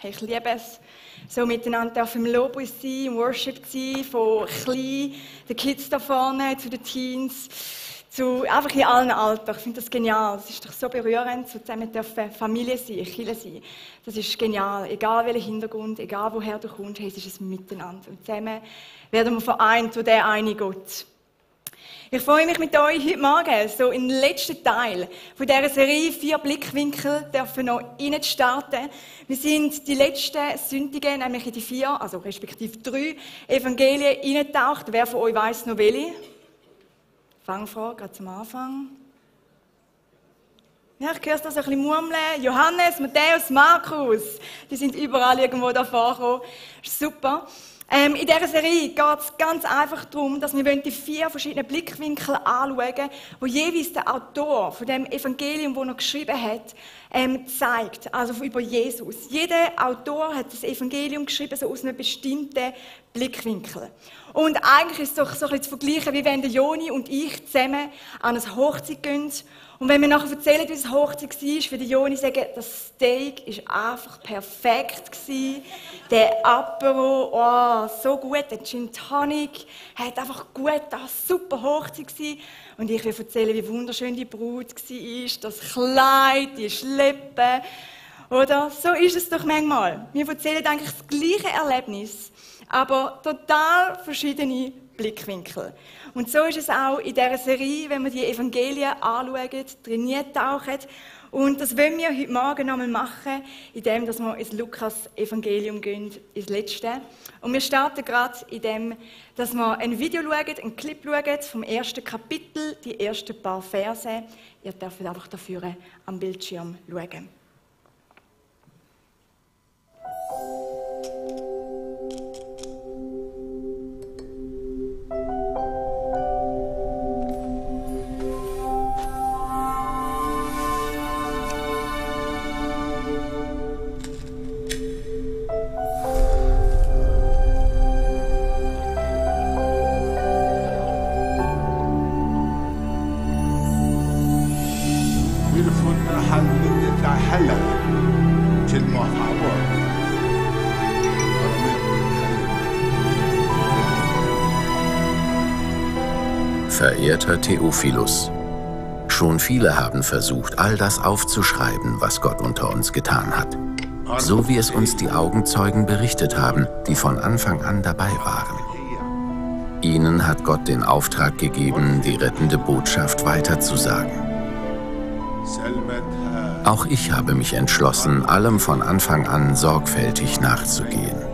Ich liebe es, so miteinander auf dem Lobpreis sein, im Worship sein, von klein, den Kids da vorne, zu den Teens, zu einfach in allen Altern. Ich finde das genial. Es ist doch so berührend, so zusammen dürfen Familie sein, Kirche sein. Das ist genial. Egal welcher Hintergrund, egal woher du kommst, es ist ein Miteinander. Und zusammen werden wir vereint zu der eine Gott. Ich freue mich mit euch heute Morgen, so im letzten Teil von dieser Serie 4 Blickwinkel dürfen noch starten. Wir sind die letzten Sündigen, nämlich in die 4, also respektive 3 Evangelien eingetaucht. Wer von euch weiss noch welche? Fangfrage, gerade zum Anfang. Ja, ich höre da so ein bisschen murmeln. Johannes, Matthäus, Markus, die sind überall irgendwo da vorgekommen. Super. In dieser Serie geht es ganz einfach darum, dass wir die 4 verschiedenen Blickwinkel anschauen, wo jeweils der Autor von dem Evangelium, das er geschrieben hat, zeigt. Also über Jesus. Jeder Autor hat das Evangelium geschrieben, so aus einem bestimmten Blickwinkel. Und eigentlich ist es doch so ein bisschen zu vergleichen, wie wenn der Joni und ich zusammen an eine Hochzeit gehen. Und wenn wir nachher erzählen, wie es Hochzeit war, würde Joni sagen, das Steak war einfach perfekt gewesen. Der Apero, oh, so gut, der Gin Tonic, hat einfach gut, das super Hochzeit gewesen. Und ich will erzählen, wie wunderschön die Brut war, das Kleid, die Schleppe. Oder? So ist es doch manchmal. Wir erzählen eigentlich das gleiche Erlebnis, aber total verschiedene Blickwinkel. Und so ist es auch in dieser Serie, wenn wir die Evangelien anschauen, drin tauchen. Und das wollen wir heute Morgen nochmal machen, indem wir ins Lukas-Evangelium gehen, ins Letzte. Und wir starten gerade indem, dass wir ein Video schauen, einen Clip schauen vom ersten Kapitel, die ersten paar Verse. Ihr dürft einfach dafür am Bildschirm schauen. Verehrter Theophilus, schon viele haben versucht, all das aufzuschreiben, was Gott unter uns getan hat. So wie es uns die Augenzeugen berichtet haben, die von Anfang an dabei waren. Ihnen hat Gott den Auftrag gegeben, die rettende Botschaft weiterzusagen. Auch ich habe mich entschlossen, allem von Anfang an sorgfältig nachzugehen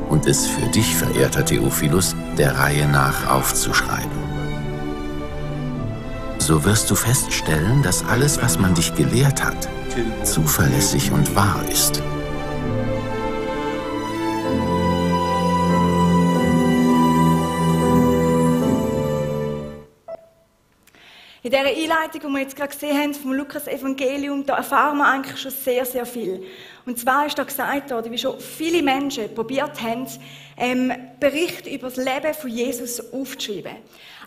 und es für dich, verehrter Theophilus, der Reihe nach aufzuschreiben. So wirst du feststellen, dass alles, was man dich gelehrt hat, zuverlässig und wahr ist. In dieser Einleitung, die wir jetzt gerade gesehen haben, vom Lukas-Evangelium, da erfahren wir eigentlich schon sehr, sehr viel. Und zwar ist da gesagt worden, wie schon viele Menschen probiert haben, Bericht über das Leben von Jesus aufzuschreiben.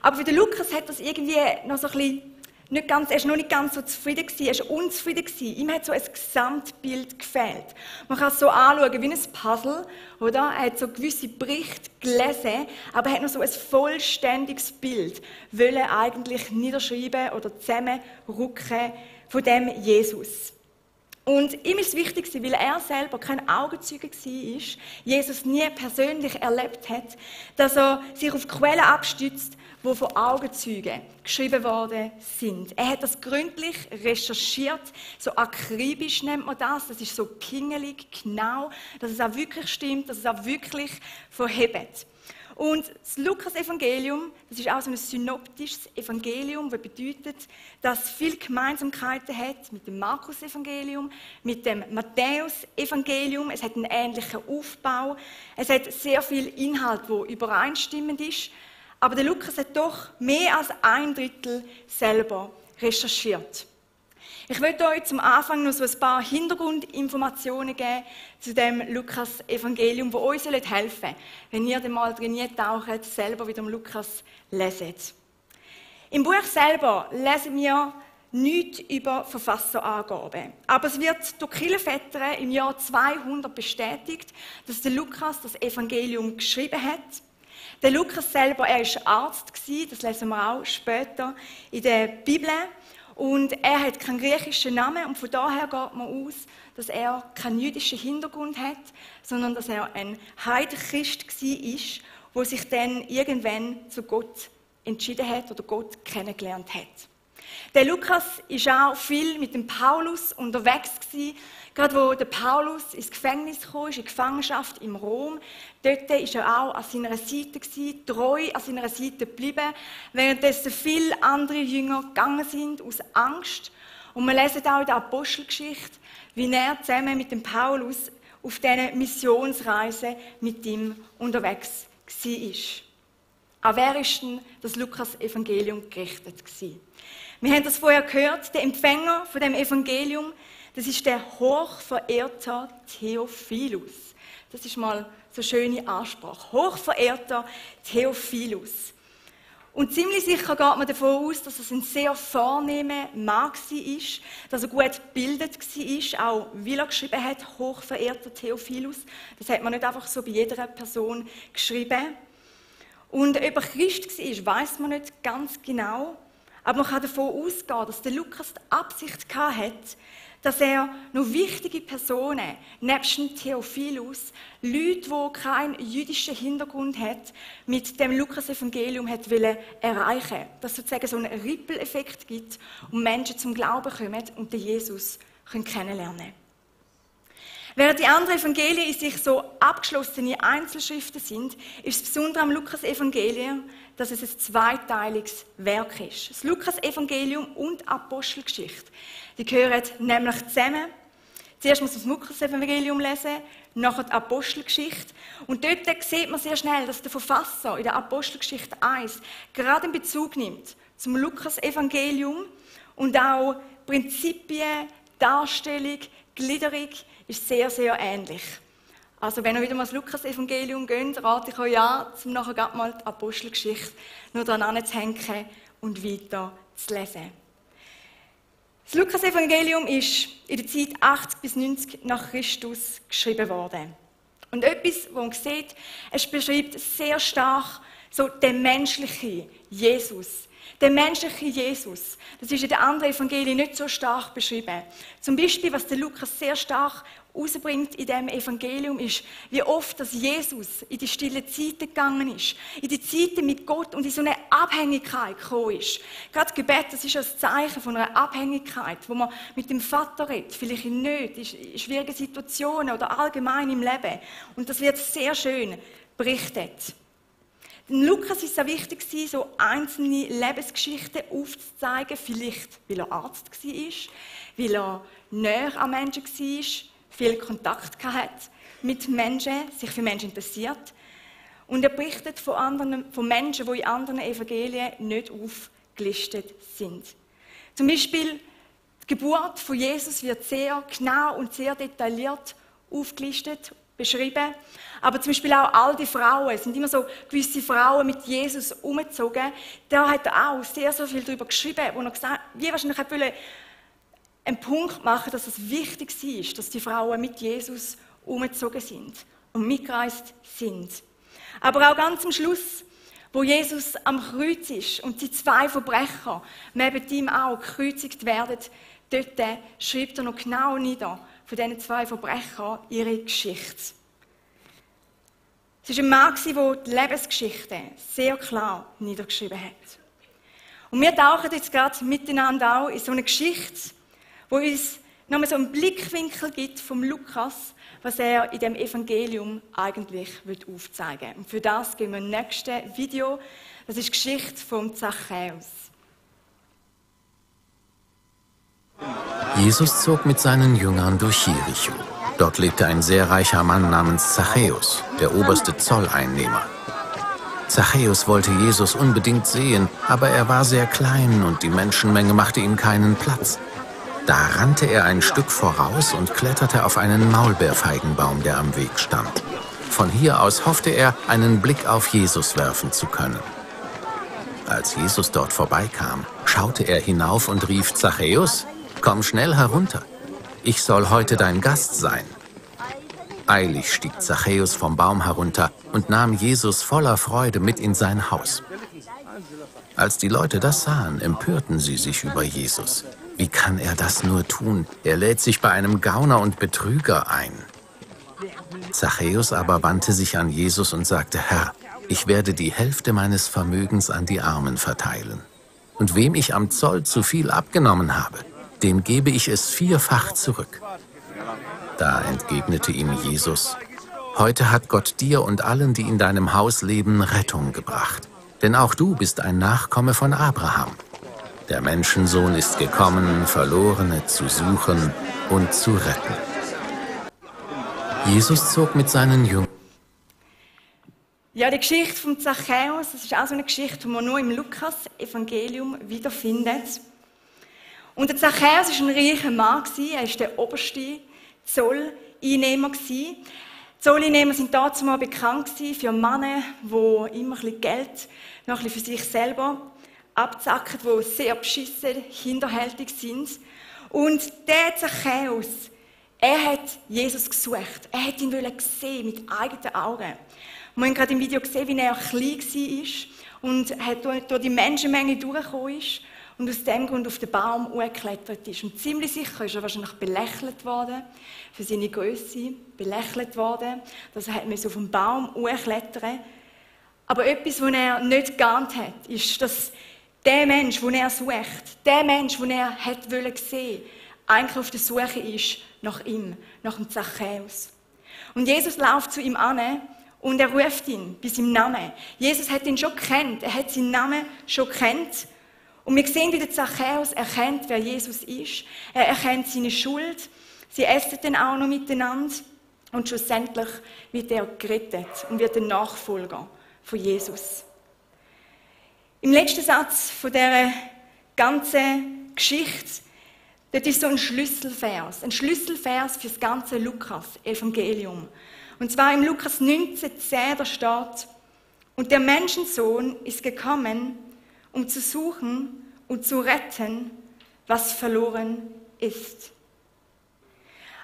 Aber für den Lukas hat das irgendwie noch so ein bisschen er war noch nicht ganz so zufrieden gewesen, er war unzufrieden gewesen. Ihm hat so ein Gesamtbild gefehlt. Man kann es so anschauen wie ein Puzzle, oder? Er hat so gewisse Berichte gelesen, aber er hat noch so ein vollständiges Bild wollen eigentlich niederschreiben oder zusammenrücken von dem Jesus. Und ihm ist es wichtig, weil er selber kein Augenzeuge war, Jesus nie persönlich erlebt hat, dass er sich auf Quellen abstützt, die von Augenzeugen geschrieben worden sind. Er hat das gründlich recherchiert, so akribisch nennt man das. Das ist so pingelig, genau, dass es auch wirklich stimmt, dass es auch wirklich verhebt. Und das Lukas-Evangelium, das ist auch so ein synoptisches Evangelium, das bedeutet, dass es viele Gemeinsamkeiten hat mit dem Markus-Evangelium, mit dem Matthäus-Evangelium. Es hat einen ähnlichen Aufbau. Es hat sehr viel Inhalt, der übereinstimmend ist. Aber der Lukas hat doch mehr als 1/3 selber recherchiert. Ich möchte euch zum Anfang noch so ein paar Hintergrundinformationen geben zu dem Lukas-Evangelium, die euch helfen sollen, wenn ihr dann mal drin taucht, selber wieder im Lukas leset. Im Buch selber lesen wir nichts über Verfasserangaben. Aber es wird durch Kirchenväter im Jahr 200 bestätigt, dass der Lukas das Evangelium geschrieben hat. Der Lukas selber, er war Arzt, das lesen wir auch später in der Bibel. Und er hat keinen griechischen Namen und von daher geht man aus, dass er keinen jüdischen Hintergrund hat, sondern dass er ein Heidenchrist war, der sich dann irgendwann zu Gott entschieden hat oder Gott kennengelernt hat. Der Lukas war auch viel mit dem Paulus unterwegs gewesen. Gerade wo der Paulus ins Gefängnis kam, in Gefangenschaft in Rom, dort war er auch an seiner Seite gewesen, treu an seiner Seite geblieben, währenddessen viele andere Jünger gegangen sind aus Angst. Und wir lesen auch in der Apostelgeschichte, wie er zusammen mit dem Paulus auf diesen Missionsreisen mit ihm unterwegs war. An wer ist denn das Lukas-Evangelium gerichtet gewesen? Wir haben das vorher gehört, der Empfänger von dem Evangelium, das ist der hochverehrte Theophilus. Das ist mal so eine schöne Ansprache. Hochverehrter Theophilus. Und ziemlich sicher geht man davon aus, dass es ein sehr vornehmer Mann war, dass er gut gebildet war, auch weil er geschrieben hat, hochverehrter Theophilus. Das hat man nicht einfach so bei jeder Person geschrieben. Und ob er Christ war, weiss man nicht ganz genau. Aber man kann davon ausgehen, dass der Lukas die Absicht hatte, dass er noch wichtige Personen, nebst dem Theophilus, Leute, die keinen jüdischen Hintergrund haben, mit dem Lukas-Evangelium erreichen wollte. Dass es sozusagen so einen Ripple-Effekt gibt und Menschen zum Glauben kommen und den Jesus kennenlernen können. Während die anderen Evangelien in sich so abgeschlossene Einzelschriften sind, ist das Besondere am Lukas-Evangelium, dass es ein zweiteiliges Werk ist. Das Lukas-Evangelium und die Apostelgeschichte, die gehören nämlich zusammen. Zuerst muss man das Lukas-Evangelium lesen, nachher die Apostelgeschichte. Und dort sieht man sehr schnell, dass der Verfasser in der Apostelgeschichte 1 gerade einen Bezug nimmt zum Lukas-Evangelium und auch Prinzipien, Darstellung, Gliederung ist sehr, sehr ähnlich. Also wenn ihr wieder mal das Lukas-Evangelium geht, rate ich euch ja, um nachher gerade mal die Apostelgeschichte noch dran anzuhängen und weiter zu lesen. Das Lukas-Evangelium ist in der Zeit 80 bis 90 nach Christus geschrieben worden. Und etwas, was man sieht, es beschreibt sehr stark so den menschlichen Jesus. Der menschliche Jesus, das ist in den anderen Evangelien nicht so stark beschrieben. Zum Beispiel, was der Lukas sehr stark herausbringt in diesem Evangelium, ist, wie oft dass Jesus in die stille Zeiten gegangen ist, in die Zeiten mit Gott und in so eine Abhängigkeit gekommen ist. Gerade Gebet, das ist ein Zeichen von einer Abhängigkeit, wo man mit dem Vater redet, vielleicht in Nöten, in schwierigen Situationen oder allgemein im Leben. Und das wird sehr schön berichtet. Lukas war es auch wichtig, so einzelne Lebensgeschichten aufzuzeigen, vielleicht weil er Arzt war, weil er näher an Menschen war, viel Kontakt hatte mit Menschen, sich für Menschen interessiert. Und er berichtet von Menschen, die in anderen Evangelien nicht aufgelistet sind. Zum Beispiel die Geburt von Jesus wird sehr genau und sehr detailliert aufgelistet, beschrieben. Aber zum Beispiel auch all die Frauen, es sind immer so gewisse Frauen mit Jesus umgezogen. Da hat er auch sehr, sehr viel darüber geschrieben, wo er gesagt, wie wahrscheinlich einen Punkt machen, dass es wichtig ist, dass die Frauen mit Jesus umgezogen sind und mitgereist sind. Aber auch ganz am Schluss, wo Jesus am Kreuz ist und die 2 Verbrecher neben ihm auch gekreuzigt werden, dort schreibt er noch genau nieder von diesen 2 Verbrechern ihre Geschichte. Es war ein Mann, der die Lebensgeschichte sehr klar niedergeschrieben hat. Und wir tauchen jetzt gerade miteinander auch in so eine Geschichte, die uns nochmal so einen Blickwinkel gibt vom Lukas, was er in dem Evangelium eigentlich aufzeigen will. Und für das gehen wir im nächsten Video. Das ist die Geschichte von Zachäus. Jesus zog mit seinen Jüngern durch Jericho. Dort lebte ein sehr reicher Mann namens Zachäus, der oberste Zolleinnehmer. Zachäus wollte Jesus unbedingt sehen, aber er war sehr klein und die Menschenmenge machte ihm keinen Platz. Da rannte er ein Stück voraus und kletterte auf einen Maulbeerfeigenbaum, der am Weg stand. Von hier aus hoffte er, einen Blick auf Jesus werfen zu können. Als Jesus dort vorbeikam, schaute er hinauf und rief: Zachäus, komm schnell herunter. Ich soll heute dein Gast sein. Eilig stieg Zachäus vom Baum herunter und nahm Jesus voller Freude mit in sein Haus. Als die Leute das sahen, empörten sie sich über Jesus. Wie kann er das nur tun? Er lädt sich bei einem Gauner und Betrüger ein. Zachäus aber wandte sich an Jesus und sagte: Herr, ich werde die Hälfte meines Vermögens an die Armen verteilen. Und wem ich am Zoll zu viel abgenommen habe, dem gebe ich es 4-fach zurück. Da entgegnete ihm Jesus: Heute hat Gott dir und allen, die in deinem Haus leben, Rettung gebracht. Denn auch du bist ein Nachkomme von Abraham. Der Menschensohn ist gekommen, Verlorene zu suchen und zu retten. Jesus zog mit seinen Jüngern. Ja, die Geschichte von Zachäus, das ist auch so eine Geschichte, die man nur im Lukas-Evangelium wiederfindet. Und der Zachäus war ein reicher Mann, er war der oberste Zolleinnehmer. Zolleinnehmer sind dazu mal bekannt für Männer, die immer ein bisschen Geld noch ein bisschen für sich selber abzacken, die sehr beschissen, hinterhältig sind. Und der Zachäus, er hat Jesus gesucht. Er hat ihn sehen mit eigenen Augen. Wir haben gerade im Video gesehen, wie er klein war und durch die Menschenmenge durchgekommen ist und aus dem Grund auf den Baum hochgeklettert ist. Und ziemlich sicher ist er wahrscheinlich belächelt worden, für seine Grösse belächelt worden, dass er auf den Baum hochklettern musste. Aber etwas, was er nicht geahnt hat, ist, dass der Mensch, den er sucht, der Mensch, den er sehen wollte, eigentlich auf der Suche ist nach ihm, nach dem Zachäus. Und Jesus läuft zu ihm an und er ruft ihn bei seinem Namen. Jesus hat ihn schon gekannt, er hat seinen Namen schon gekannt. Und wir sehen, wie der Zachäus erkennt, wer Jesus ist. Er erkennt seine Schuld. Sie essen dann auch noch miteinander. Und schlussendlich wird er gerettet und wird ein Nachfolger von Jesus. Im letzten Satz von dieser ganzen Geschichte, dort ist so ein Schlüsselvers für das ganze Lukas-Evangelium. Und zwar im Lukas 19,10, da steht: Und der Menschensohn ist gekommen, um zu suchen und zu retten, was verloren ist.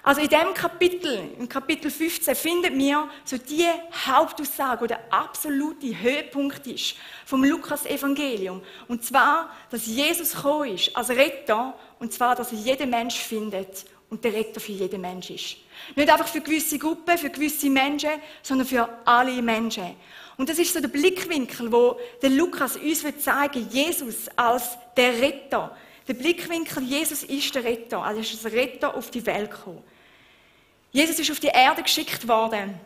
Also in diesem Kapitel, im Kapitel 15, finden wir so die Hauptaussage, wo der absolute Höhepunkt ist vom Lukas-Evangelium. Und zwar, dass Jesus gekommen ist als Retter, und zwar, dass er jeden Mensch findet und der Retter für jeden Mensch ist. Nicht einfach für gewisse Gruppen, für gewisse Menschen, sondern für alle Menschen. Und das ist so der Blickwinkel, wo der Lukas uns zeigen will, Jesus als der Retter. Der Blickwinkel, Jesus ist der Retter, also ist als Retter auf die Welt gekommen. Jesus ist auf die Erde geschickt worden,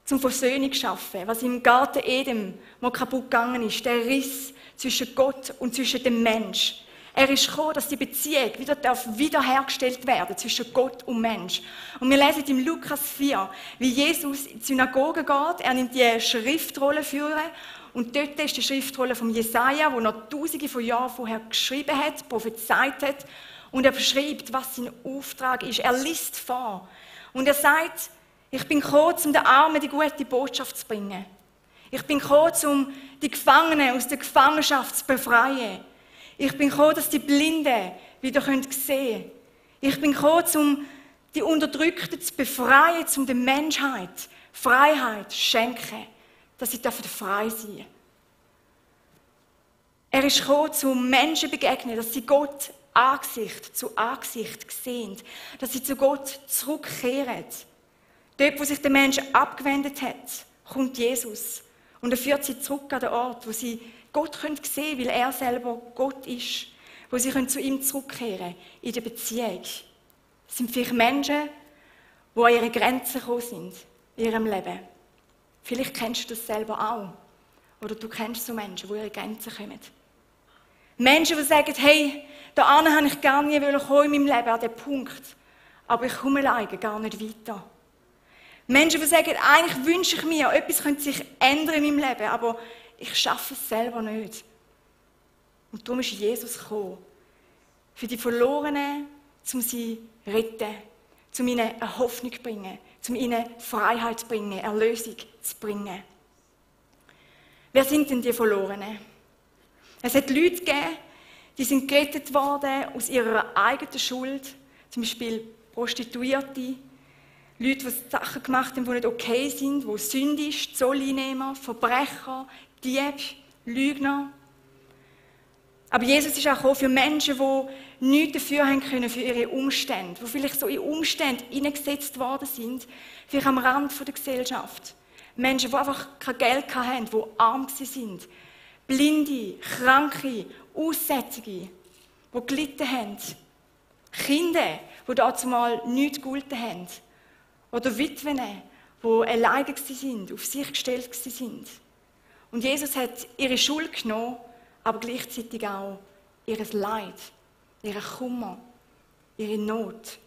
zum Versöhnung zu schaffen, was im Garten Eden mal kaputt gegangen ist, der Riss zwischen Gott und zwischen dem Mensch. Er ist gekommen, dass die Beziehung wiederhergestellt werden zwischen Gott und Mensch. Und wir lesen im Lukas 4, wie Jesus in die Synagoge geht. Er nimmt die Schriftrolle führen und dort ist die Schriftrolle von Jesaja, wo noch Tausende von Jahren vorher geschrieben hat, prophezeit hat. Und er beschreibt, was sein Auftrag ist. Er liest vor. Und er sagt: Ich bin gekommen, um den Armen die gute Botschaft zu bringen. Ich bin gekommen, um die Gefangenen aus der Gefangenschaft zu befreien. Ich bin gekommen, dass die Blinden wieder sehen können. Ich bin gekommen, um die Unterdrückten zu befreien, um der Menschheit Freiheit zu schenken, dass sie frei sein dürfen. Er ist gekommen, um Menschen zu begegnen, dass sie Gott Angesicht zu Angesicht sehen, dass sie zu Gott zurückkehren. Dort, wo sich der Mensch abgewendet hat, kommt Jesus und er führt sie zurück an den Ort, wo sie Gott sehen können, weil er selber Gott ist, wo sie zu ihm zurückkehren können, in der Beziehung. Es sind vielleicht Menschen, die an ihre Grenzen gekommen sind in ihrem Leben. Vielleicht kennst du das selber auch. Oder du kennst so Menschen, die an ihre Grenzen kommen. Menschen, die sagen: Hey, da habe ich gar nie kommen in meinem Leben, an diesen Punkt. Aber ich komme alleine gar nicht weiter. Menschen, die sagen: Eigentlich wünsche ich mir, etwas könnte sich ändern in meinem Leben, aber ich schaffe es selber nicht. Und darum ist Jesus gekommen. Für die Verlorenen, um sie zu retten, um ihnen eine Hoffnung zu bringen, um ihnen Freiheit zu bringen, Erlösung zu bringen. Wer sind denn die Verlorenen? Es hat Leute gegeben, die sind gerettet worden aus ihrer eigenen Schuld, zum Beispiel Prostituierte, Leute, die Sachen gemacht haben, die nicht okay sind, die sündisch, Zolleinnehmer, Verbrecher, Diebe, Lügner. Aber Jesus ist auch gekommen für Menschen, die nichts dafür haben können für ihre Umstände, die vielleicht so in Umstände hineingesetzt worden sind, vielleicht am Rand der Gesellschaft. Menschen, die einfach kein Geld hatten, die arm sind, Blinde, Kranke, Aussätzige, die gelitten haben, Kinder, die dazu mal nichts gegolten haben, oder Witwen, die alleine waren, auf sich gestellt waren. Und Jesus hat ihre Schuld genommen, aber gleichzeitig auch ihr Leid, ihren Kummer, ihre Not.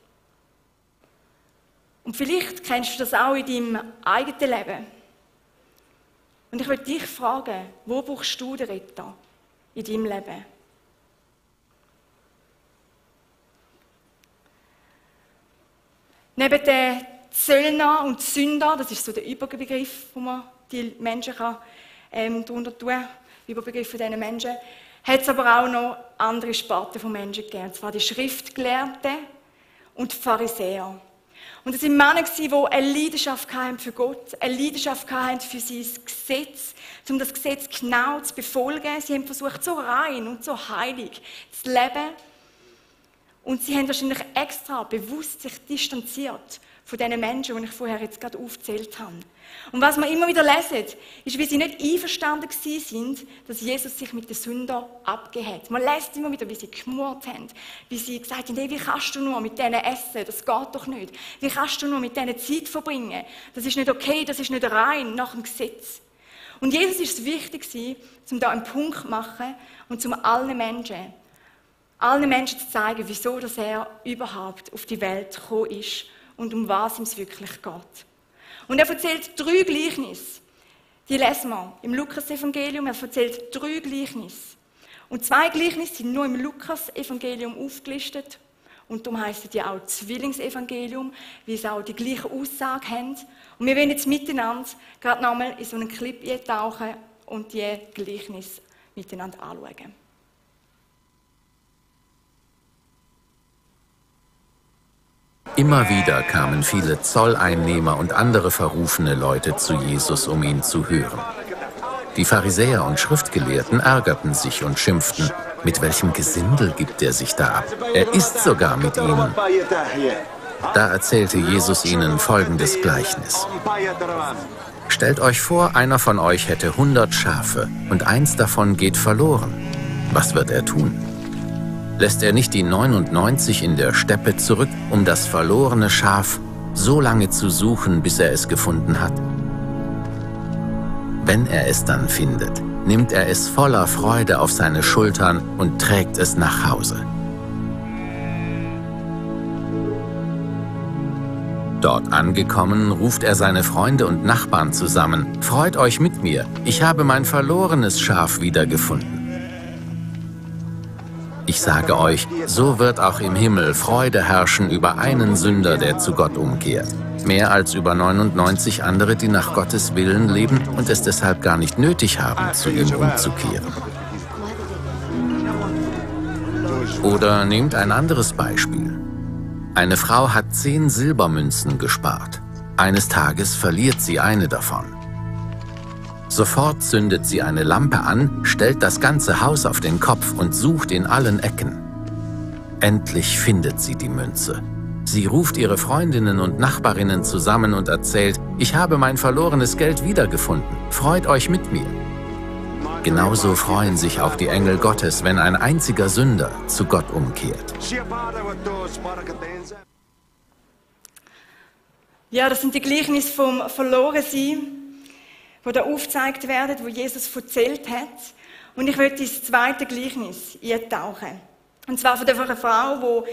Und vielleicht kennst du das auch in deinem eigenen Leben. Und ich möchte dich fragen, wo brauchst du den Retter in deinem Leben? Neben den Zöllner und Sünder, das ist so der Überbegriff, wo man die Menschen darunter tun kann, Überbegriff von diesen Menschen, hat es aber auch noch andere Sparten von Menschen gegeben, und zwar die Schriftgelehrten und die Pharisäer. Und das waren Männer, die eine Leidenschaft hatten für Gott, eine Leidenschaft hatten für sein Gesetz, um das Gesetz genau zu befolgen. Sie haben versucht, so rein und so heilig zu leben. Und sie haben wahrscheinlich extra bewusst sich distanziert von diesen Menschen, die ich vorher jetzt gerade aufgezählt habe. Und was wir immer wieder lesen, ist, wie sie nicht einverstanden sind, dass Jesus sich mit den Sündern abgegeben hat. Man liest immer wieder, wie sie gemurrt haben, wie sie gesagt haben, hey, wie kannst du nur mit denen essen, das geht doch nicht. Wie kannst du nur mit denen Zeit verbringen, das ist nicht okay, das ist nicht rein nach dem Gesetz. Und Jesus ist es wichtig, um da einen Punkt zu machen und um allen Menschen zu zeigen, wieso dass er überhaupt auf die Welt gekommen ist und um was es wirklich geht. Und er erzählt 3 Gleichnisse. Die lesen wir im Lukas-Evangelium. Er erzählt 3 Gleichnisse. Und 2 Gleichnisse sind nur im Lukas-Evangelium aufgelistet. Und darum heissen die auch Zwillingsevangelium, weil sie auch die gleiche Aussage haben. Und wir wollen jetzt miteinander gerade nochmal in so einen Clip eintauchen und die Gleichnisse miteinander anschauen. Immer wieder kamen viele Zolleinnehmer und andere verrufene Leute zu Jesus, um ihn zu hören. Die Pharisäer und Schriftgelehrten ärgerten sich und schimpften, mit welchem Gesindel gibt er sich da ab? Er isst sogar mit ihnen. Da erzählte Jesus ihnen folgendes Gleichnis. Stellt euch vor, einer von euch hätte 100 Schafe und eins davon geht verloren. Was wird er tun? Lässt er nicht die 99 in der Steppe zurück, um das verlorene Schaf so lange zu suchen, bis er es gefunden hat? Wenn er es dann findet, nimmt er es voller Freude auf seine Schultern und trägt es nach Hause. Dort angekommen, ruft er seine Freunde und Nachbarn zusammen. Freut euch mit mir, ich habe mein verlorenes Schaf wiedergefunden. Ich sage euch, so wird auch im Himmel Freude herrschen über einen Sünder, der zu Gott umkehrt. Mehr als über 99 andere, die nach Gottes Willen leben und es deshalb gar nicht nötig haben, zu ihm umzukehren. Oder nehmt ein anderes Beispiel. Eine Frau hat 10 Silbermünzen gespart. Eines Tages verliert sie eine davon. Sofort zündet sie eine Lampe an, stellt das ganze Haus auf den Kopf und sucht in allen Ecken. Endlich findet sie die Münze. Sie ruft ihre Freundinnen und Nachbarinnen zusammen und erzählt, ich habe mein verlorenes Geld wiedergefunden. Freut euch mit mir. Genauso freuen sich auch die Engel Gottes, wenn ein einziger Sünder zu Gott umkehrt. Ja, das sind die Gleichnisse vom Verlorensein, die da aufgezeigt werden, wo Jesus erzählt hat. Und ich möchte ins zweite Gleichnis eintauchen. Und zwar von einer Frau, die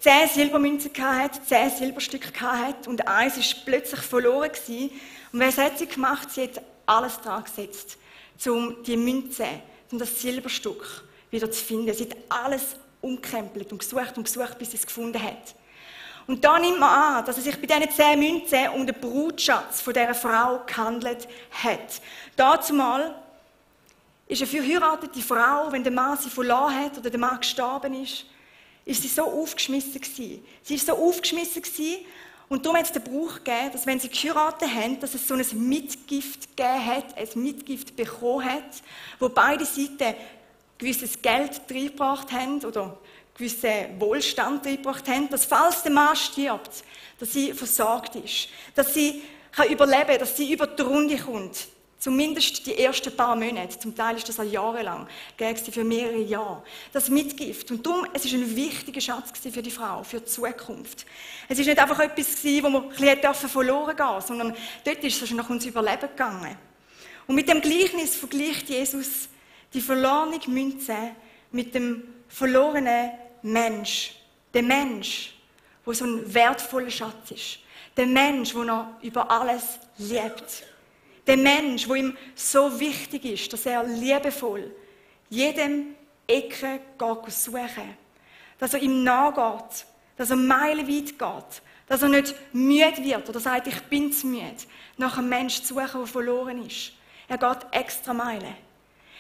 10 Silbermünzen hatte, 10 Silberstücke hatte und eins ist plötzlich verloren gewesen. Und was hat sie gemacht? Sie hat alles dran gesetzt, um die Münze, um das Silberstück wieder zu finden. Sie hat alles umgekrempelt und gesucht, bis sie es gefunden hat. Und da nimmt man an, dass es sich bei diesen 10 Münzen um den Brutschatz von dieser Frau gehandelt hat. Dazumal ist eine verheiratete Frau, wenn der Mann sie verloren hat oder der Mann gestorben ist sie so aufgeschmissen gewesen. Sie ist so aufgeschmissen gewesen, und darum hat es den Brauch gegeben, dass wenn sie geheiratet haben, dass es so ein Mitgift gegeben hat, ein Mitgift bekommen hat, wo beide Seiten gewisses Geld reingebracht haben oder gewissen Wohlstand reingebracht haben, dass falls der Mann stirbt, dass sie versorgt ist, dass sie überleben kann, dass sie über die Runde kommt. Zumindest die ersten paar Monate, zum Teil ist das auch jahrelang, gab es für mehrere Jahre. Das Mitgift. Und darum, es war ein wichtiger Schatz für die Frau, für die Zukunft. Es war nicht einfach etwas, wo man ein bisschen verloren gehen durfte, sondern dort ist es nach uns Überleben gegangen. Und mit dem Gleichnis vergleicht Jesus die verlorene Münze mit dem verlorenen Mensch. Der Mensch, der so ein wertvoller Schatz ist. Der Mensch, der noch über alles lebt. Der Mensch, der ihm so wichtig ist, dass er liebevoll jedem Ecke suchen. Dass er ihm nachgeht, dass er meilenweit geht, dass er nicht müde wird oder sagt, ich bin zu müde, nach einem Menschen zu suchen, der verloren ist. Er geht extra Meilen.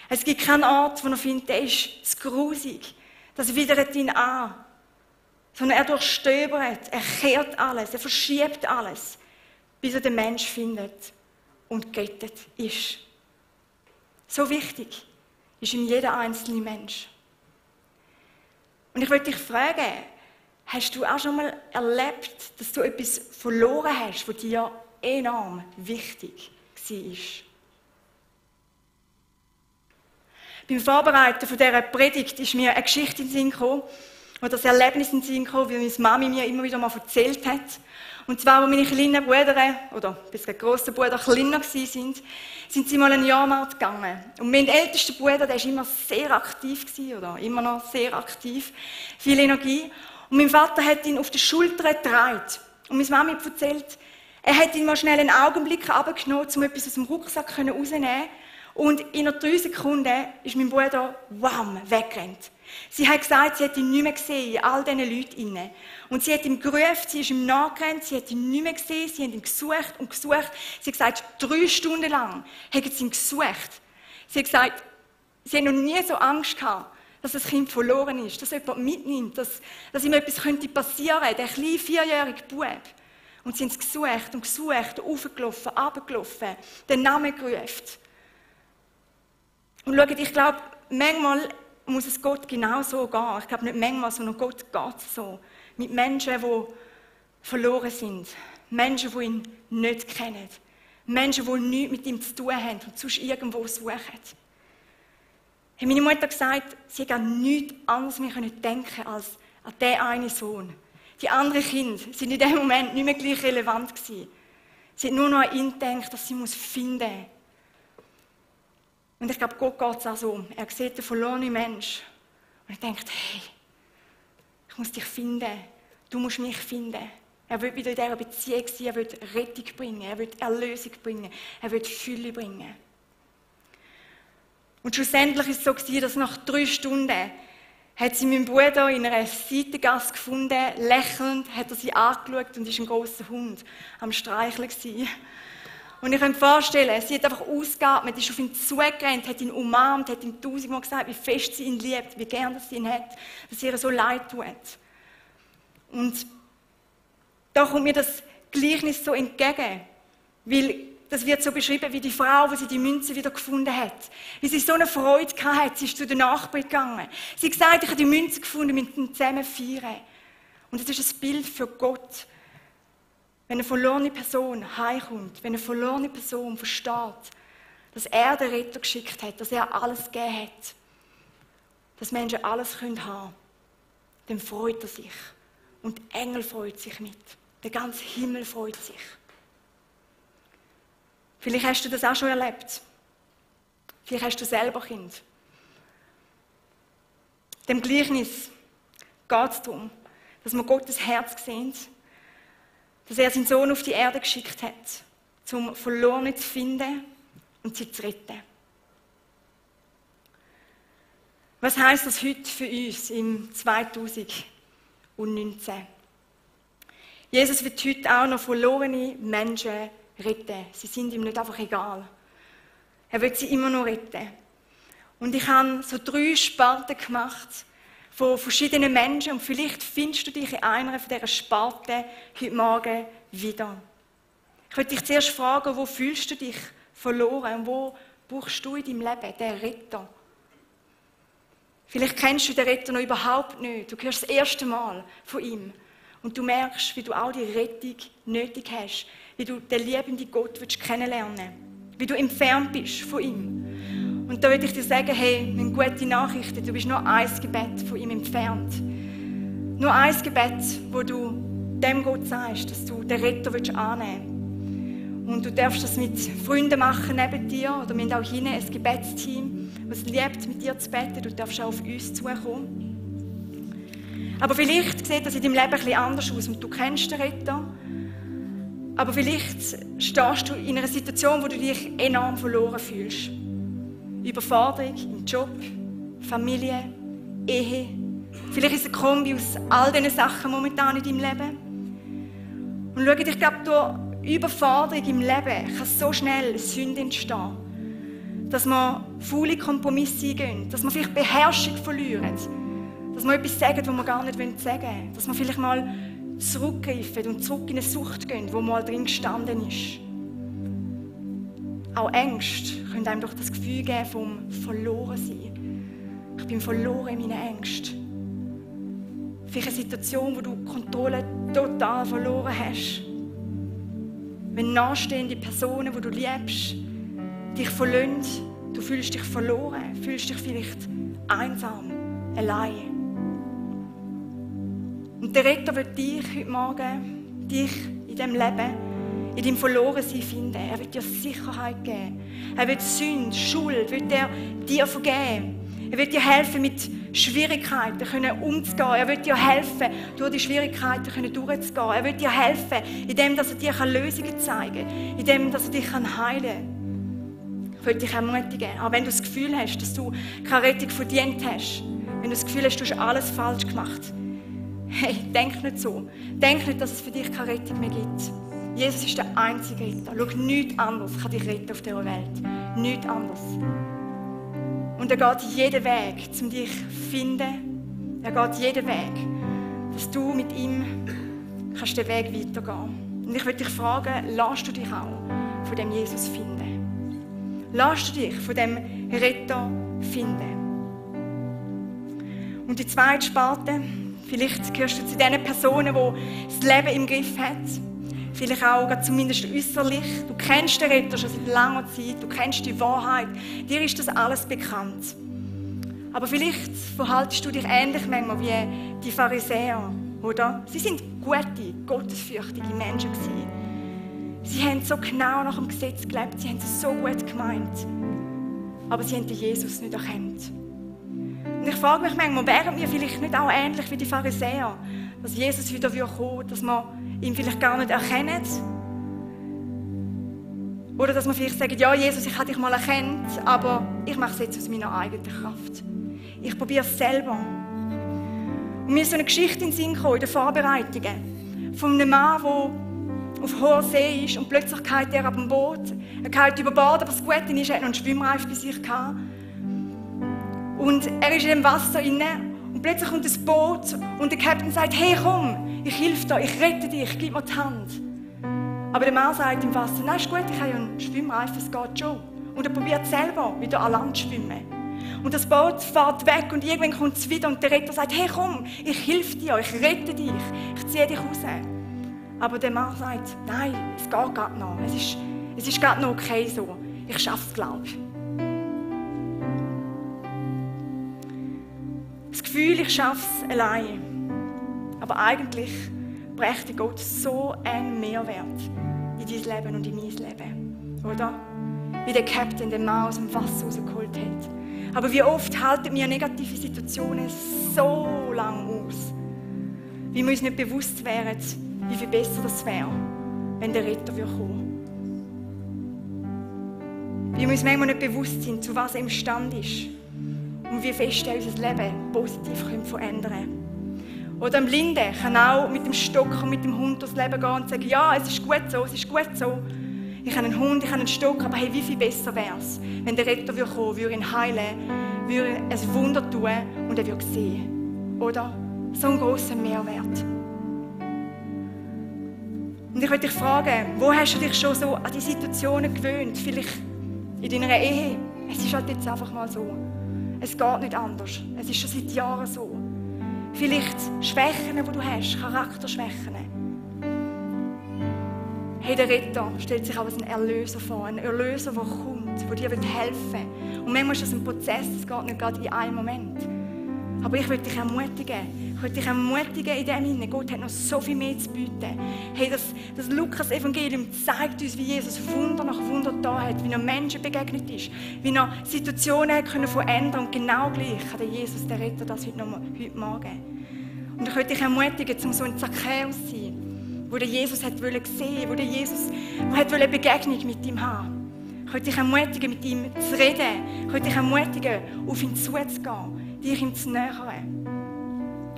Es gibt keinen Ort, wo er findet, der ist zu grusig. Das widert ihn an. Sondern er durchstöbert, er kehrt alles, er verschiebt alles, bis er den Menschen findet und gerettet ist. So wichtig ist ihm jeder einzelne Mensch. Und ich möchte dich fragen, hast du auch schon mal erlebt, dass du etwas verloren hast, was dir enorm wichtig war? Beim Vorbereiten von dieser Predigt ist mir eine Geschichte in den Sinn gekommen, oder das Erlebnis in den Sinn gekommen, wie meine Mami mir immer wieder mal erzählt hat. Und zwar, als meine kleinen Brüder, oder bis grosse Brüder kleiner waren, sind sie mal einen Jahrmarkt gegangen. Und mein ältester Bruder, der war immer sehr aktiv, oder immer noch sehr aktiv, viel Energie. Und mein Vater hat ihn auf die Schulter getragen. Und meine Mami hat erzählt, er hat ihn mal schnell einen Augenblick runtergenommen, um etwas aus dem Rucksack rauszunehmen. Und in 3 Sekunden ist mein Bruder weggerannt. Sie hat gesagt, sie hat ihn nicht mehr gesehen, in all diesen Leuten. Und sie hat ihm gerufen, sie ist ihm nachgerannt, sie hat ihn nicht mehr gesehen, sie hat ihn gesucht und gesucht. Sie hat gesagt, 3 Stunden lang haben sie ihn gesucht. Sie hat gesagt, sie hat noch nie so Angst gehabt, dass das Kind verloren ist, dass jemand mitnimmt, dass ihm etwas passieren könnte, der kleine 4-jährige Bub. Und sie haben es gesucht und gesucht, raufgelaufen, runtergelaufen, den Namen gerufen. Und schaut, ich glaube, manchmal muss es Gott genau so gehen. Ich glaube nicht manchmal, sondern Gott geht so. Mit Menschen, die verloren sind. Menschen, die ihn nicht kennen. Menschen, die nichts mit ihm zu tun haben und sonst irgendwo suchen. Meine Mutter hat gesagt, sie hätte an nichts anderes mehr denken können als an diesen einen Sohn. Die anderen Kinder sind in dem Moment nicht mehr gleich relevant gewesen. Sie hat nur noch an ihn gedacht, dass sie finden muss. Und ich glaube, Gott geht es auch so. Er sieht den verlorenen Menschen. Und er denkt, hey, ich muss dich finden. Du musst mich finden. Er will wieder in dieser Beziehung sein. Er will Rettung bringen. Er will Erlösung bringen. Er will Fülle bringen. Und schlussendlich war es so, dass nach 3 Stunden hat sie meinen Bruder in einer Seitengasse gefunden. Lächelnd hat er sie angeschaut und war ein grosser Hund am Streicheln gewesen. Und ich kann mir vorstellen, sie hat einfach ausgeatmet, ist auf ihn zugerannt, hat ihn umarmt, hat ihm 1000-mal gesagt, wie fest sie ihn liebt, wie gern sie ihn hat, dass ihr so leid tut. Und da kommt mir das Gleichnis so entgegen, weil das wird so beschrieben wie die Frau, wie sie die Münze wieder gefunden hat. Wie sie so eine Freude hatte, sie ist zu der Nachbarin gegangen. Sie hat gesagt, ich habe die Münze gefunden, wir müssen zusammen feiern. Und das ist ein Bild für Gott. Wenn eine verlorene Person heimkommt, wenn eine verlorene Person versteht, dass er den Retter geschickt hat, dass er alles gegeben hat, dass Menschen alles haben können, dann freut er sich. Und die Engel freut sich mit. Der ganze Himmel freut sich. Vielleicht hast du das auch schon erlebt. Vielleicht hast du selber Kind. Dem Gleichnis geht es darum, dass wir Gottes Herz sehen, dass er seinen Sohn auf die Erde geschickt hat, um Verlorene zu finden und sie zu retten. Was heisst das heute für uns im 2019? Jesus wird heute auch noch verlorene Menschen retten. Sie sind ihm nicht einfach egal. Er wird sie immer noch retten. Und ich habe so 3 Sparten gemacht von verschiedenen Menschen und vielleicht findest du dich in einer von dieser Sparten heute Morgen wieder. Ich möchte dich zuerst fragen, wo fühlst du dich verloren und wo brauchst du in deinem Leben den Retter? Vielleicht kennst du den Retter noch überhaupt nicht. Du hörst das erste Mal von ihm und du merkst, wie du auch die Rettung nötig hast, wie du den liebenden Gott kennenlernen willst, wie du entfernt bist von ihm. Und da würde ich dir sagen, hey, eine gute Nachricht, du bist nur ein Gebet von ihm entfernt. Nur ein Gebet, wo du dem Gott sagst, dass du den Retter annehmen willst. Und du darfst das mit Freunden machen neben dir, oder wir haben auch hinten ein Gebetsteam, das liebt, mit dir zu beten. Du darfst auch auf uns zukommen. Aber vielleicht sieht das in deinem Leben ein bisschen anders aus und du kennst den Retter. Aber vielleicht stehst du in einer Situation, wo du dich enorm verloren fühlst. Überforderung im Job, Familie, Ehe. Vielleicht ist es ein Kombi aus all diesen Sachen momentan in deinem Leben. Und schau, ich glaube, durch Überforderung im Leben kann so schnell Sünde entstehen. Dass wir faule Kompromisse eingehen, dass wir vielleicht Beherrschung verlieren, dass wir etwas sagen, was wir gar nicht sagen wollen, dass wir vielleicht mal zurückgreifen und zurück in eine Sucht gehen, wo mal drin gestanden ist. Auch Ängste können einem doch das Gefühl geben vom Verlorensein. Ich bin verloren in meinen Ängsten. Vielleicht eine Situation, wo du die Kontrolle total verloren hast. Wenn nahestehende Personen, die du liebst, dich verlassen, du fühlst dich verloren, fühlst dich vielleicht einsam, allein. Und der Retter wird dich heute Morgen, dich in diesem Leben, in deinem Verlorensein finden. Er wird dir Sicherheit geben. Er wird Sünde, Schuld, wird er dir vergeben. Er wird dir helfen, mit Schwierigkeiten umzugehen. Er wird dir helfen, durch die Schwierigkeiten durchzugehen. Er wird dir helfen, indem er dir Lösungen zeigen kann, indem er dich heilen kann. Ich will dich ermutigen. Auch wenn du das Gefühl hast, dass du keine Rettung verdient hast, wenn du das Gefühl hast, du hast alles falsch gemacht, hey, denk nicht so. Denk nicht, dass es für dich keine Rettung mehr gibt. Jesus ist der einzige Retter. Schau, nichts anderes kann dich retten auf dieser Welt. Nichts anderes. Und er geht jeden Weg, um dich zu finden. Er geht jeden Weg, dass du mit ihm kannst den Weg weitergehen. Und ich möchte dich fragen, lässt du dich auch von dem Jesus finden? Lässt du dich von dem Retter finden? Und die zweite Sparte, vielleicht gehörst du zu den Personen, die das Leben im Griff haben. Vielleicht auch zumindest äußerlich. Du kennst den Retter schon seit langer Zeit, du kennst die Wahrheit, dir ist das alles bekannt. Aber vielleicht verhaltest du dich ähnlich manchmal wie die Pharisäer, oder? Sie sind gute, gottesfürchtige Menschen gewesen. Sie haben so genau nach dem Gesetz gelebt, sie haben es so gut gemeint. Aber sie haben den Jesus nicht erkannt. Und ich frage mich manchmal, wären wir vielleicht nicht auch ähnlich wie die Pharisäer, dass Jesus wieder kommen, dass wir ihn vielleicht gar nicht erkennen? Oder dass wir vielleicht sagen, ja Jesus, ich habe dich mal erkannt, aber ich mache es jetzt aus meiner eigenen Kraft. Ich probiere es selber. Und mir ist so eine Geschichte in den Sinn gekommen, in den Vorbereitungen, von einem Mann, der auf hoher See ist und plötzlich geht er ab dem Boot. Er geht über Bord, aber das Gute ist, er hat noch einen Schwimmreif bei sich gehabt. Und er ist in dem Wasser inne und plötzlich kommt das Boot und der Captain sagt, hey komm, ich helfe dir, ich rette dich, gib mir die Hand. Aber der Mann sagt im Wasser, nein, ist gut, ich habe ja einen Schwimmreif, es geht schon. Und er probiert selber wieder an Land zu schwimmen. Und das Boot fährt weg und irgendwann kommt es wieder und der Retter sagt, hey komm, ich helfe dir, ich rette dich, ich ziehe dich raus. Aber der Mann sagt, nein, es geht gerade noch, es ist gerade noch okay so, ich schaffe es, glaube ich. Das Gefühl, ich schaffe es allein. Aber eigentlich brächte Gott so einen Mehrwert in dein Leben und in mein Leben. Oder? Wie der Captain den Mann aus dem Wasser rausgeholt hat. Aber wie oft halten wir negative Situationen so lange aus, wie wir uns nicht bewusst wären, wie viel besser das wäre, wenn der Retter kommen würde. Wie wir uns manchmal nicht bewusst sind, zu was er imstande ist. Und wie fest er unser Leben positiv verändern kann. Oder ein Blinder kann auch mit dem Stock und mit dem Hund durchs Leben gehen und sagen, ja, es ist gut so, es ist gut so. Ich habe einen Hund, ich habe einen Stock, aber hey, wie viel besser wäre es, wenn der Retter kommen würde ihn heilen, würde ein Wunder tun und er würde sehen. Oder? So einen grossen Mehrwert. Und ich möchte dich fragen, wo hast du dich schon so an die Situationen gewöhnt? Vielleicht in deiner Ehe. Es ist halt jetzt einfach mal so. Es geht nicht anders. Es ist schon seit Jahren so. Vielleicht Schwächen, die du hast, Charakterschwächen. Hey, der Retter stellt sich aber als ein Erlöser vor. Ein Erlöser, der kommt, der dir helfen will. Und manchmal ist das ein Prozess, es geht nicht gerade in einem Moment. Aber ich will dich ermutigen. Ich will dich ermutigen in dem Sinne. Gott hat noch so viel mehr zu bieten. Hey, das Lukas-Evangelium zeigt uns, wie Jesus Wunder nach Wunder da hat, wie er Menschen begegnet ist, wie er Situationen können verändern. Und genau gleich hat der Jesus, der Retter, das heute Morgen. Und ich will dich ermutigen, um so ein Zachäus zu sein, wo der Jesus hat sehen, wo der Jesus eine Begegnung mit ihm haben. Ich will dich ermutigen, mit ihm zu reden. Ich will dich ermutigen, auf ihn zuzugehen, dich ihm zu nähern.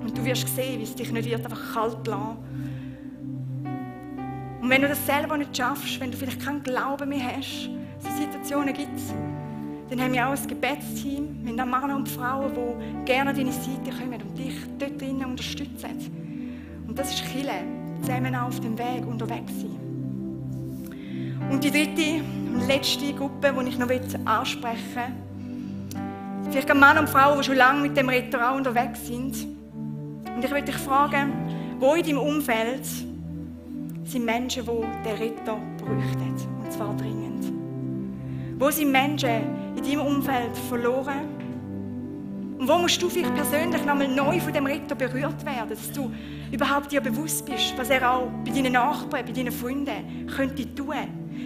Und du wirst sehen, wie es dich nicht wird einfach kalt lassen. Und wenn du das selber nicht schaffst, wenn du vielleicht keinen Glauben mehr hast, so Situationen gibt es, dann haben wir auch ein Gebetsteam mit Männern und Frauen, die gerne an deine Seite kommen und dich dort drinnen unterstützen. Und das ist Kirche, zusammen auf dem Weg unterwegs sein. Und die dritte und letzte Gruppe, die ich noch ansprechen will, vielleicht Männer und Frauen, die schon lange mit dem Retter auch unterwegs sind. Und ich möchte dich fragen, wo in deinem Umfeld sind Menschen, die den Retter bräuchten, und zwar dringend. Wo sind Menschen in deinem Umfeld verloren? Und wo musst du vielleicht persönlich nochmal neu von dem Retter berührt werden, dass du überhaupt dir bewusst bist, was er auch bei deinen Nachbarn, bei deinen Freunden könnte tun.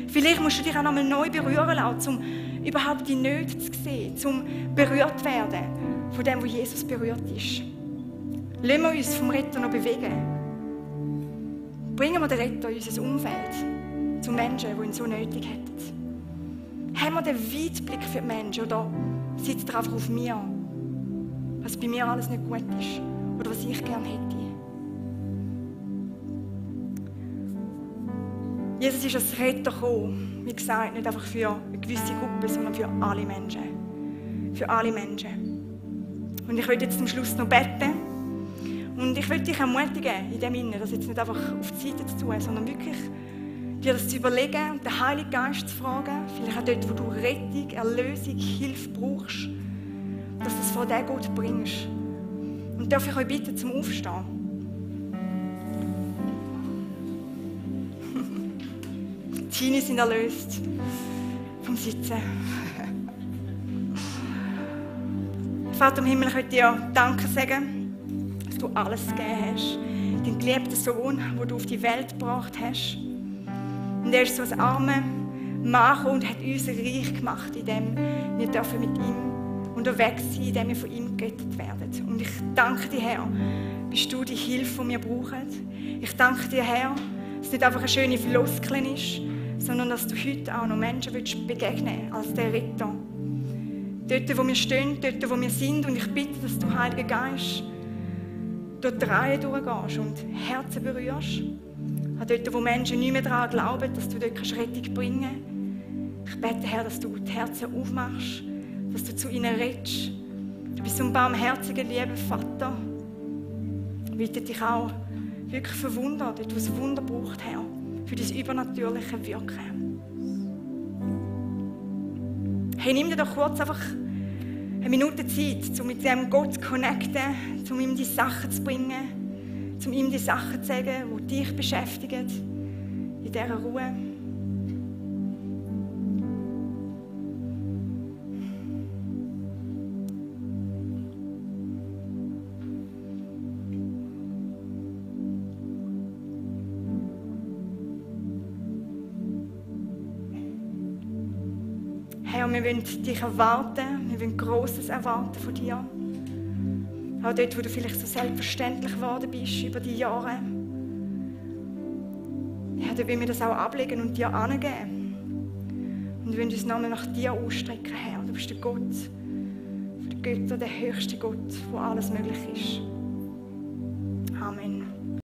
Vielleicht musst du dich auch nochmal neu berühren lassen, um überhaupt die Nöte zu sehen, um berührt zu werden von dem, wo Jesus berührt ist. Lassen wir uns vom Retter noch bewegen. Bringen wir den Retter in unser Umfeld, zu Menschen, die ihn so nötig hätten. Haben wir den Weitblick für die Menschen oder sitzt er einfach auf mir, was bei mir alles nicht gut ist oder was ich gerne hätte? Jesus ist als Retter gekommen, wie gesagt, nicht einfach für eine gewisse Gruppe, sondern für alle Menschen. Für alle Menschen. Und ich möchte jetzt zum Schluss noch beten. Und ich möchte dich ermutigen, in dem Sinne, das jetzt nicht einfach auf die Seite zu tun, sondern wirklich dir das zu überlegen und den Heiligen Geist zu fragen, vielleicht auch dort, wo du Rettung, Erlösung, Hilfe brauchst, dass du das vor diesen Gott bringst. Und darf ich euch bitten, zum Aufstehen? Die Teenies sind erlöst vom Sitzen. Vater im Himmel, ich möchte dir Danke sagen, dass du alles gegeben hast. Den geliebten Sohn, den du auf die Welt gebracht hast. Und er ist so ein armer Mann und hat uns reich gemacht, indem wir dürfen mit ihm unterwegs sein, indem wir von ihm gerettet werden. Und ich danke dir, Herr, bist du die Hilfe, die wir brauchen. Ich danke dir, Herr, dass es nicht einfach eine schöne Floskel ist, sondern dass du heute auch noch Menschen begegnen willst, als der Retter. Dort, wo wir stehen, dort, wo wir sind. Und ich bitte, dass du, Heiliger Geist, durch die Reihe durchgehst und Herzen berührst. Auch dort, wo Menschen nicht mehr daran glauben, dass du dort Rettung bringen kannst. Ich bete, Herr, dass du die Herzen aufmachst, dass du zu ihnen redest. Du bist so ein barmherziger, lieber Vater. Ich bitte dich auch, wirklich verwundert, dort, wo es Wunder braucht, Herr, für dein übernatürliche Wirken. Hey, nimm dir doch kurz einfach eine Minute Zeit, um mit diesem Gott zu connecten, um ihm die Sachen zu bringen, um ihm die Sachen zu sagen, die dich beschäftigen, in dieser Ruhe. Herr, wir wollen dich erwarten, wir wollen Grosses erwarten von dir. Auch dort, wo du vielleicht so selbstverständlich geworden bist über die Jahre. Herr, da wollen wir das auch ablegen und dir angeben. Und wir wollen uns nochmal nach dir ausstrecken, Herr. Du bist der Gott, der Götter, der höchste Gott, wo alles möglich ist. Amen.